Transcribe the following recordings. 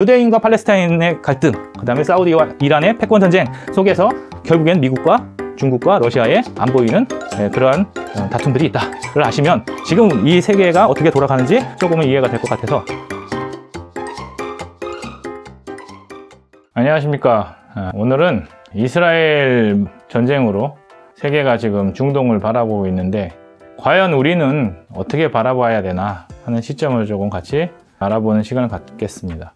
유대인과 팔레스타인의 갈등, 그 다음에 사우디와 이란의 패권 전쟁 속에서 결국엔 미국과 중국과 러시아의 안 보이는 그러한 다툼들이 있다를 아시면 지금 이 세계가 어떻게 돌아가는지 조금은 이해가 될 것 같아서. 안녕하십니까. 오늘은 이스라엘 전쟁으로 세계가 지금 중동을 바라보고 있는데 과연 우리는 어떻게 바라봐야 되나 하는 시점을 조금 같이 알아보는 시간을 갖겠습니다.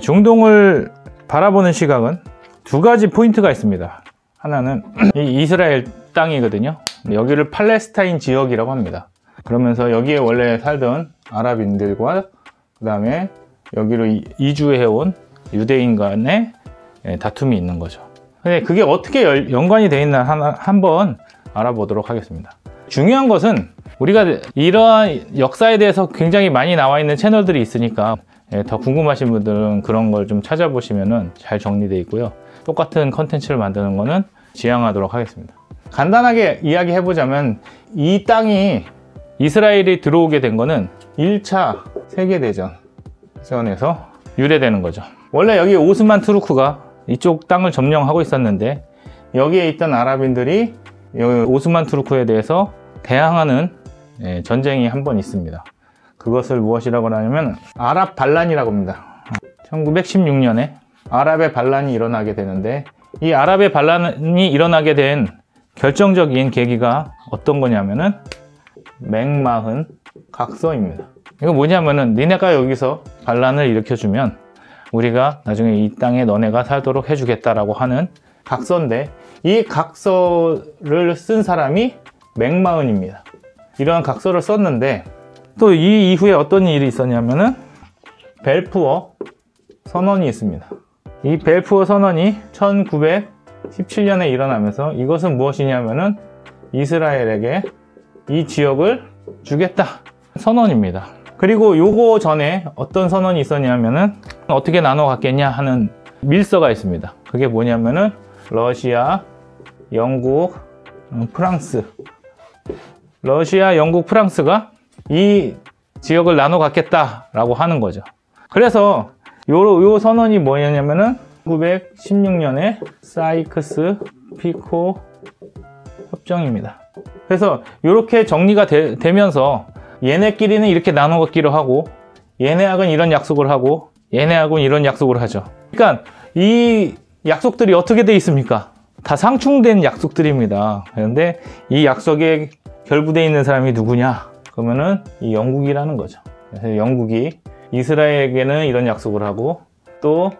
중동을 바라보는 시각은 두 가지 포인트가 있습니다. 하나는 이 이스라엘 땅이거든요. 여기를 팔레스타인 지역이라고 합니다. 그러면서 여기에 원래 살던 아랍인들과 그 다음에 여기로 이주해온 유대인 간의 다툼이 있는 거죠. 근데 그게 어떻게 연관이 되어 있나 한번 알아보도록 하겠습니다. 중요한 것은 우리가 이러한 역사에 대해서 굉장히 많이 나와 있는 채널들이 있으니까 더 궁금하신 분들은 그런 걸 좀 찾아보시면 잘 정리되어 있고요. 똑같은 컨텐츠를 만드는 거는 지양하도록 하겠습니다. 간단하게 이야기해보자면 이 땅이 이스라엘이 들어오게 된 거는 1차 세계대전에서 유래되는 거죠. 원래 여기 오스만 투르크가 이쪽 땅을 점령하고 있었는데 여기에 있던 아랍인들이 오스만 투르크에 대해서 대항하는 전쟁이 한 번 있습니다. 그것을 무엇이라고 하냐면 아랍 반란이라고 합니다. 1916년에 아랍의 반란이 일어나게 되는데 이 아랍의 반란이 일어나게 된 결정적인 계기가 어떤 거냐면은 맥마흔 각서입니다. 이거 뭐냐면은 니네가 여기서 반란을 일으켜주면 우리가 나중에 이 땅에 너네가 살도록 해주겠다라고 하는 각서인데 이 각서를 쓴 사람이 맥마흔입니다. 이러한 각서를 썼는데 또 이 이후에 어떤 일이 있었냐면은 벨푸어 선언이 있습니다. 이 벨푸어 선언이 1917년에 일어나면서 이것은 무엇이냐면은 이스라엘에게 이 지역을 주겠다 선언입니다. 그리고 요거 전에 어떤 선언이 있었냐면은 어떻게 나눠 갖겠냐 하는 밀서가 있습니다. 그게 뭐냐면은 러시아, 영국, 프랑스, 러시아, 영국, 프랑스가 이 지역을 나눠 갖겠다라고 하는 거죠. 그래서 요 선언이 뭐냐면은 1916년에 사이크스 피코 협정입니다. 그래서 이렇게 정리가 되면서 얘네끼리는 이렇게 나눠 갖기로 하고 얘네하고는 이런 약속을 하고 얘네하고는 이런 약속을 하죠. 그러니까 이 약속들이 어떻게 돼 있습니까? 다 상충된 약속들입니다. 그런데 이 약속에 결부되어 있는 사람이 누구냐? 그러면은 이 영국이라는 거죠. 그래서 영국이 이스라엘에게는 이런 약속을 하고 또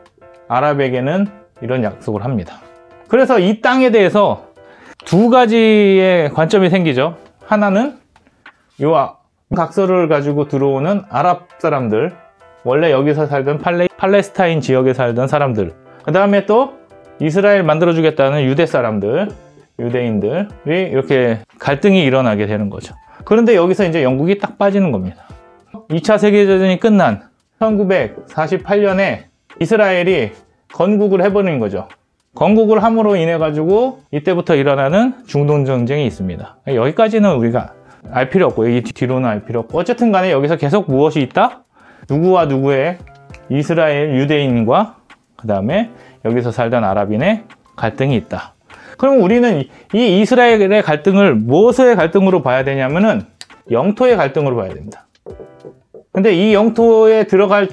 아랍에게는 이런 약속을 합니다. 그래서 이 땅에 대해서 두 가지의 관점이 생기죠. 하나는 이 각서를 가지고 들어오는 아랍 사람들, 원래 여기서 살던 팔레스타인 지역에 살던 사람들, 그 다음에 또 이스라엘 만들어주겠다는 유대 사람들, 유대인들이 이렇게 갈등이 일어나게 되는 거죠. 그런데 여기서 이제 영국이 딱 빠지는 겁니다. 2차 세계대전이 끝난 1948년에 이스라엘이 건국을 해버린 거죠. 건국을 함으로 인해 가지고 이때부터 일어나는 중동 전쟁이 있습니다. 여기까지는 우리가 알 필요 없고 이 뒤로는 알 필요 없고 어쨌든 간에 여기서 계속 무엇이 있다? 누구와 누구의 이스라엘 유대인과 그 다음에 여기서 살던 아랍인의 갈등이 있다. 그럼 우리는 이 이스라엘의 갈등을 무엇의 갈등으로 봐야 되냐면은 영토의 갈등으로 봐야 됩니다. 근데 이 영토에 들어갈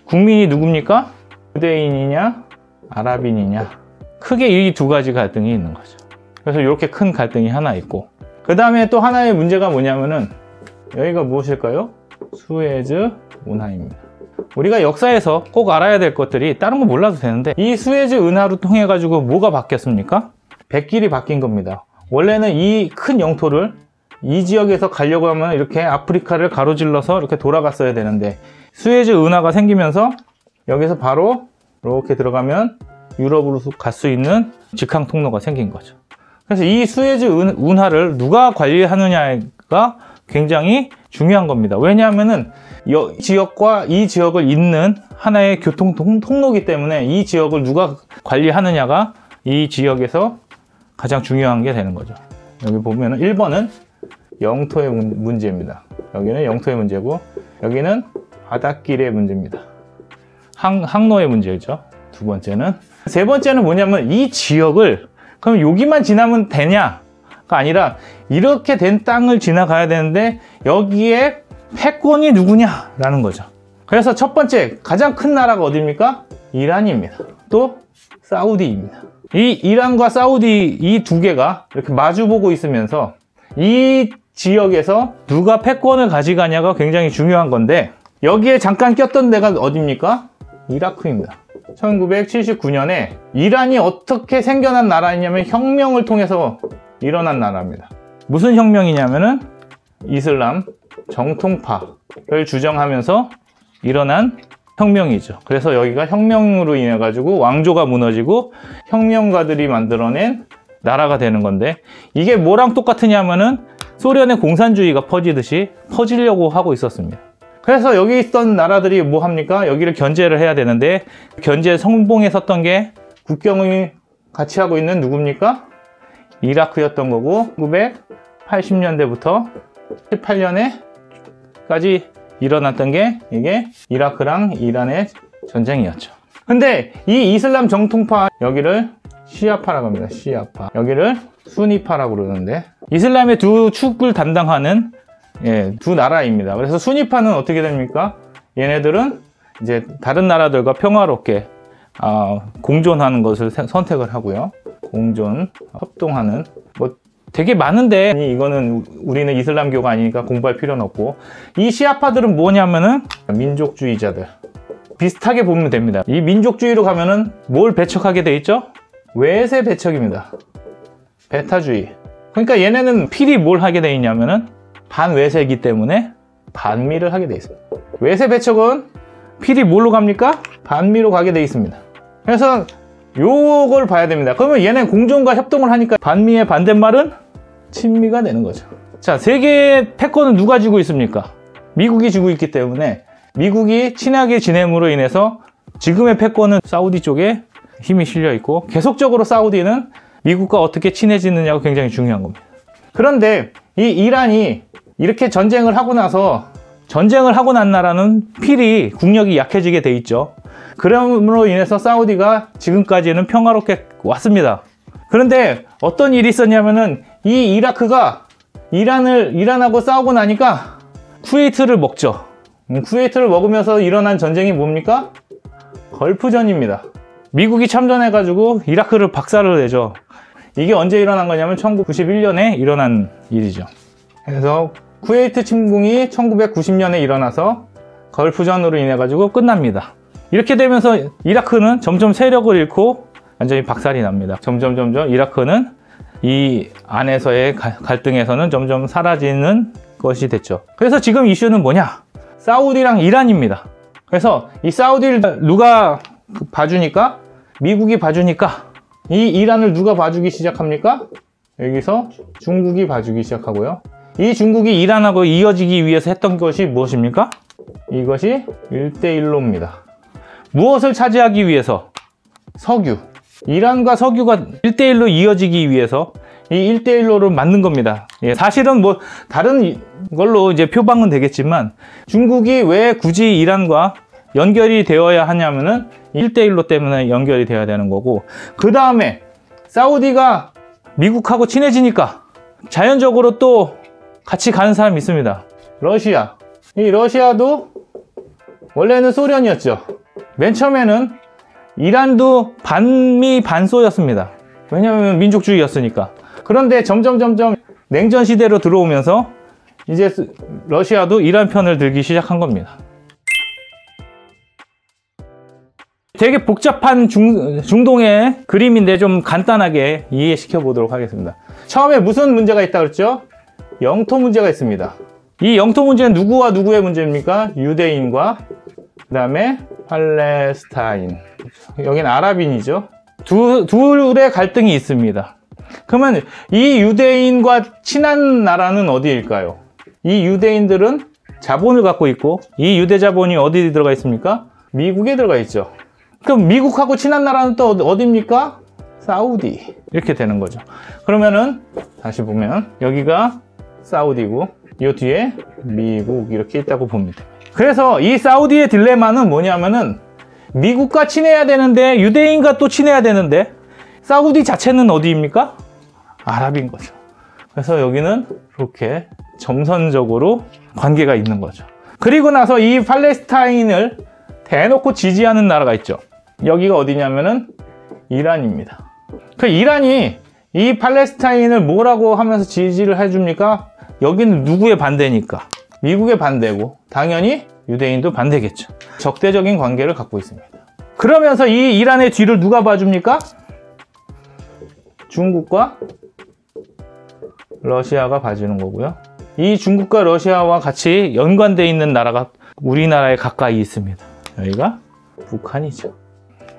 국민이 누굽니까? 유대인이냐 아랍인이냐, 크게 이 두 가지 갈등이 있는 거죠. 그래서 이렇게 큰 갈등이 하나 있고 그 다음에 또 하나의 문제가 뭐냐면은 여기가 무엇일까요? 수에즈 운하입니다. 우리가 역사에서 꼭 알아야 될 것들이 다른 거 몰라도 되는데 이 수에즈 운하로 통해 가지고 뭐가 바뀌었습니까? 백길이 바뀐 겁니다. 원래는 이 큰 영토를 이 지역에서 가려고 하면 이렇게 아프리카를 가로질러서 이렇게 돌아갔어야 되는데 수에즈 운하가 생기면서 여기서 바로 이렇게 들어가면 유럽으로 갈 수 있는 직항 통로가 생긴 거죠. 그래서 이 수에즈 운하를 누가 관리하느냐가 굉장히 중요한 겁니다. 왜냐하면은 이 지역과 이 지역을 잇는 하나의 교통 통로이기 때문에 이 지역을 누가 관리하느냐가 이 지역에서 가장 중요한 게 되는 거죠. 여기 보면은 1번은 영토의 문제입니다. 여기는 영토의 문제고 여기는 바닷길의 문제입니다. 항로의 문제죠. 두 번째는. 세 번째는 뭐냐면 이 지역을 그럼 여기만 지나면 되냐가 아니라 이렇게 된 땅을 지나가야 되는데 여기에 패권이 누구냐라는 거죠. 그래서 첫 번째 가장 큰 나라가 어디입니까? 이란입니다. 또 사우디입니다. 이 이란과 사우디 이 두 개가 이렇게 마주보고 있으면서 이 지역에서 누가 패권을 가져가냐가 굉장히 중요한 건데 여기에 잠깐 꼈던 데가 어디입니까? 이라크입니다. 1979년에 이란이 어떻게 생겨난 나라냐면 혁명을 통해서 일어난 나라입니다. 무슨 혁명이냐면은 이슬람 정통파를 주장하면서 일어난 혁명이죠. 그래서 여기가 혁명으로 인해 가지고 왕조가 무너지고 혁명가들이 만들어낸 나라가 되는 건데 이게 뭐랑 똑같으냐면은 소련의 공산주의가 퍼지듯이 퍼지려고 하고 있었습니다. 그래서 여기 있던 나라들이 뭐 합니까? 여기를 견제를 해야 되는데 견제 성봉에 섰던 게 국경을 같이 하고 있는 누굽니까? 이라크였던 거고 1980년대부터 18년에까지 일어났던 게 이게 이라크랑 이란의 전쟁이었죠. 근데 이 이슬람 정통파 여기를 시아파라고 합니다. 시아파. 여기를 수니파라고 그러는데 이슬람의 두 축을 담당하는 두 나라입니다. 그래서 수니파는 어떻게 됩니까? 얘네들은 이제 다른 나라들과 평화롭게 공존하는 것을 선택을 하고요. 공존, 협동하는 뭐 되게 많은데 이거는 우리는 이슬람교가 아니니까 공부할 필요는 없고 이 시아파들은 뭐냐면은 민족주의자들 비슷하게 보면 됩니다. 이 민족주의로 가면은 뭘 배척하게 돼 있죠? 외세 배척입니다. 배타주의. 그러니까 얘네는 필히 뭘 하게 돼 있냐면은 반외세이기 때문에 반미를 하게 돼 있습니다. 외세 배척은 필히 뭘로 갑니까? 반미로 가게 돼 있습니다. 그래서 요걸 봐야 됩니다. 그러면 얘네 공존과 협동을 하니까 반미의 반대말은 친미가 되는 거죠. 자, 세계의 패권은 누가 쥐고 있습니까? 미국이 쥐고 있기 때문에 미국이 친하게 지냄으로 인해서 지금의 패권은 사우디 쪽에 힘이 실려 있고 계속적으로 사우디는 미국과 어떻게 친해지느냐가 굉장히 중요한 겁니다. 그런데 이 이란이 이렇게 전쟁을 하고 난 나라는 필히 국력이 약해지게 돼 있죠. 그럼으로 인해서 사우디가 지금까지는 평화롭게 왔습니다. 그런데 어떤 일이 있었냐면은 이 이라크가 이란하고 싸우고 나니까 쿠웨이트를 먹죠. 쿠웨이트를 먹으면서 일어난 전쟁이 뭡니까? 걸프전입니다. 미국이 참전해가지고 이라크를 박살을 내죠. 이게 언제 일어난 거냐면 1991년에 일어난 일이죠. 그래서 쿠웨이트 침공이 1990년에 일어나서 걸프전으로 인해 가지고 끝납니다. 이렇게 되면서 이라크는 점점 세력을 잃고 완전히 박살이 납니다. 점점 이라크는 이 안에서의 갈등에서는 점점 사라지는 것이 됐죠. 그래서 지금 이슈는 뭐냐? 사우디랑 이란입니다. 그래서 이 사우디를 누가 봐주니까? 미국이 봐주니까 이 이란을 누가 봐주기 시작합니까? 여기서 중국이 봐주기 시작하고요. 이 중국이 이란하고 이어지기 위해서 했던 것이 무엇입니까? 이것이 1대1로입니다. 무엇을 차지하기 위해서? 석유. 이란과 석유가 1대1로 이어지기 위해서 이 1대1로를 만든 겁니다. 사실은 뭐 다른 걸로 이제 표방은 되겠지만 중국이 왜 굳이 이란과 연결이 되어야 하냐면은 1대1로 때문에 연결이 되어야 되는 거고, 그 다음에 사우디가 미국하고 친해지니까 자연적으로 또 같이 가는 사람이 있습니다. 러시아. 이 러시아도 원래는 소련이었죠. 맨 처음에는 이란도 반미 반소였습니다. 왜냐하면 민족주의였으니까. 그런데 점점 냉전 시대로 들어오면서 이제 러시아도 이란 편을 들기 시작한 겁니다. 되게 복잡한 중동의 그림인데 좀 간단하게 이해시켜 보도록 하겠습니다. 처음에 무슨 문제가 있다 그랬죠? 영토 문제가 있습니다. 이 영토 문제는 누구와 누구의 문제입니까? 유대인과 그 다음에 팔레스타인. 여기는 아랍인이죠. 둘의 갈등이 있습니다. 그러면 이 유대인과 친한 나라는 어디일까요? 이 유대인들은 자본을 갖고 있고 이 유대 자본이 어디 들어가 있습니까? 미국에 들어가 있죠. 그럼 미국하고 친한 나라는 또 어디입니까? 사우디. 이렇게 되는 거죠. 그러면은 다시 보면 여기가 사우디고 이 뒤에 미국 이렇게 있다고 봅니다. 그래서 이 사우디의 딜레마는 뭐냐면은 미국과 친해야 되는데, 유대인과 또 친해야 되는데, 사우디 자체는 어디입니까? 아랍인 거죠. 그래서 여기는 이렇게 점선적으로 관계가 있는 거죠. 그리고 나서 이 팔레스타인을 대놓고 지지하는 나라가 있죠. 여기가 어디냐면은 이란입니다. 그 이란이 이 팔레스타인을 뭐라고 하면서 지지를 해줍니까? 여기는 누구의 반대니까? 미국의 반대고 당연히 유대인도 반대겠죠. 적대적인 관계를 갖고 있습니다. 그러면서 이 이란의 뒤를 누가 봐줍니까? 중국과 러시아가 봐주는 거고요. 이 중국과 러시아와 같이 연관되어 있는 나라가 우리나라에 가까이 있습니다. 여기가 북한이죠.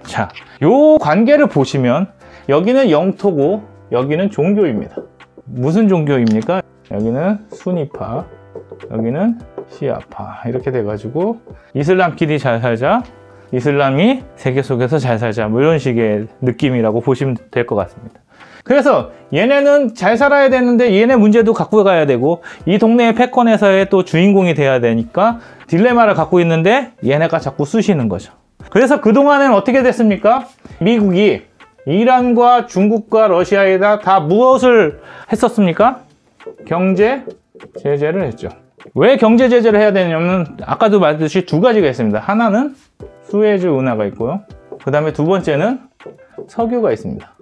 자, 요 관계를 보시면 여기는 영토고 여기는 종교입니다. 무슨 종교입니까? 여기는 수니파, 여기는 시아파 이렇게 돼가지고 이슬람끼리 잘 살자, 이슬람이 세계 속에서 잘 살자, 뭐 이런 식의 느낌이라고 보시면 될 것 같습니다. 그래서 얘네는 잘 살아야 되는데 얘네 문제도 갖고 가야 되고 이 동네의 패권에서의 또 주인공이 돼야 되니까 딜레마를 갖고 있는데 얘네가 자꾸 쑤시는 거죠. 그래서 그동안은 어떻게 됐습니까? 미국이 이란과 중국과 러시아에다 다 무엇을 했었습니까? 경제 제재를 했죠. 왜 경제 제재를 해야 되냐면 아까도 말했듯이 두 가지가 있습니다. 하나는 수에즈 운하가 있고요. 그 다음에 두 번째는 석유가 있습니다.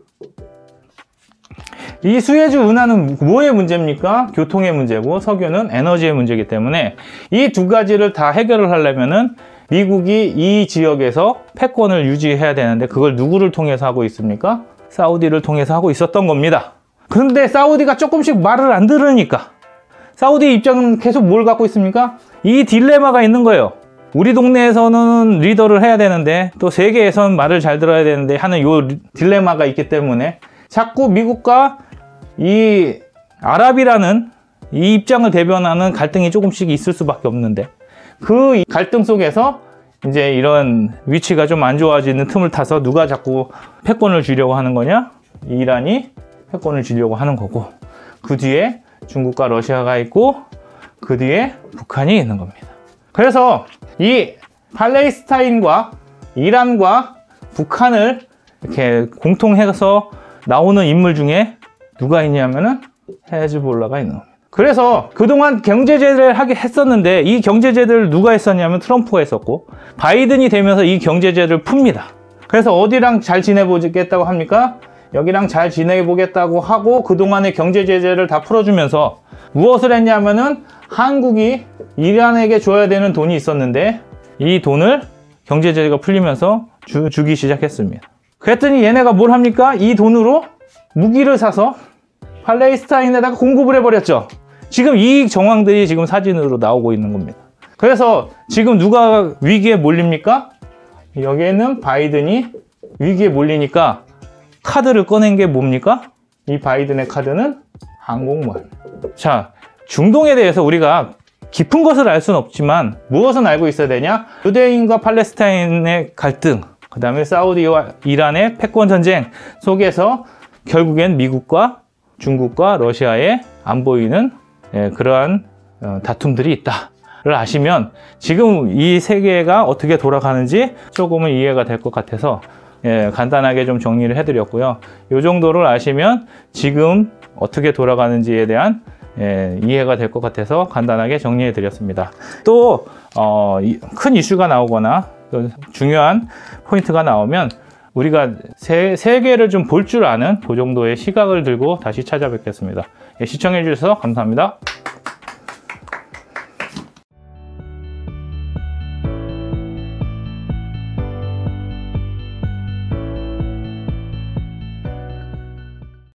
이 수에즈 운하는 뭐의 문제입니까? 교통의 문제고 석유는 에너지의 문제이기 때문에 이 두 가지를 다 해결을 하려면은 미국이 이 지역에서 패권을 유지해야 되는데 그걸 누구를 통해서 하고 있습니까? 사우디를 통해서 하고 있었던 겁니다. 그런데 사우디가 조금씩 말을 안 들으니까 사우디 입장은 계속 뭘 갖고 있습니까? 이 딜레마가 있는 거예요. 우리 동네에서는 리더를 해야 되는데 또 세계에서는 말을 잘 들어야 되는데 하는 요 딜레마가 있기 때문에 자꾸 미국과 이 아랍이라는 이 입장을 대변하는 갈등이 조금씩 있을 수밖에 없는데 그 갈등 속에서 이제 이런 위치가 좀 안 좋아지는 틈을 타서 누가 자꾸 패권을 쥐려고 하는 거냐? 이란이 패권을 쥐려고 하는 거고 그 뒤에 중국과 러시아가 있고 그 뒤에 북한이 있는 겁니다. 그래서 이 팔레스타인과 이란과 북한을 이렇게 공통해서 나오는 인물 중에 누가 있냐면은 헤즈볼라가 있는 겁니다. 그래서 그동안 경제 제재를 하게 했었는데 이 경제 제재를 누가 했었냐면 트럼프가 했었고 바이든이 되면서 이 경제 제재를 풉니다. 그래서 어디랑 잘 지내보겠다고 합니까? 여기랑 잘 지내보겠다고 하고 그동안의 경제 제재를 다 풀어주면서 무엇을 했냐면은 한국이 이란에게 줘야 되는 돈이 있었는데 이 돈을 경제 제재가 풀리면서 주기 시작했습니다. 그랬더니 얘네가 뭘 합니까? 이 돈으로 무기를 사서 팔레스타인에다가 공급을 해버렸죠. 지금 이 정황들이 지금 사진으로 나오고 있는 겁니다. 그래서 지금 누가 위기에 몰립니까? 여기에는 바이든이 위기에 몰리니까 카드를 꺼낸 게 뭡니까? 이 바이든의 카드는 항공모함. 자, 중동에 대해서 우리가 깊은 것을 알 수는 없지만 무엇은 알고 있어야 되냐? 유대인과 팔레스타인의 갈등, 그 다음에 사우디와 이란의 패권 전쟁 속에서 결국엔 미국과 중국과 러시아의 안 보이는 그러한 다툼들이 있다를 아시면 지금 이 세계가 어떻게 돌아가는지 조금은 이해가 될 것 같아서 간단하게 좀 정리를 해드렸고요. 이 정도를 아시면 지금 어떻게 돌아가는지에 대한 이해가 될 것 같아서 간단하게 정리해 드렸습니다. 또 큰 이슈가 나오거나 중요한 포인트가 나오면 우리가 세계를 좀 볼 줄 아는 그 정도의 시각을 들고 다시 찾아뵙겠습니다. 시청해 주셔서 감사합니다.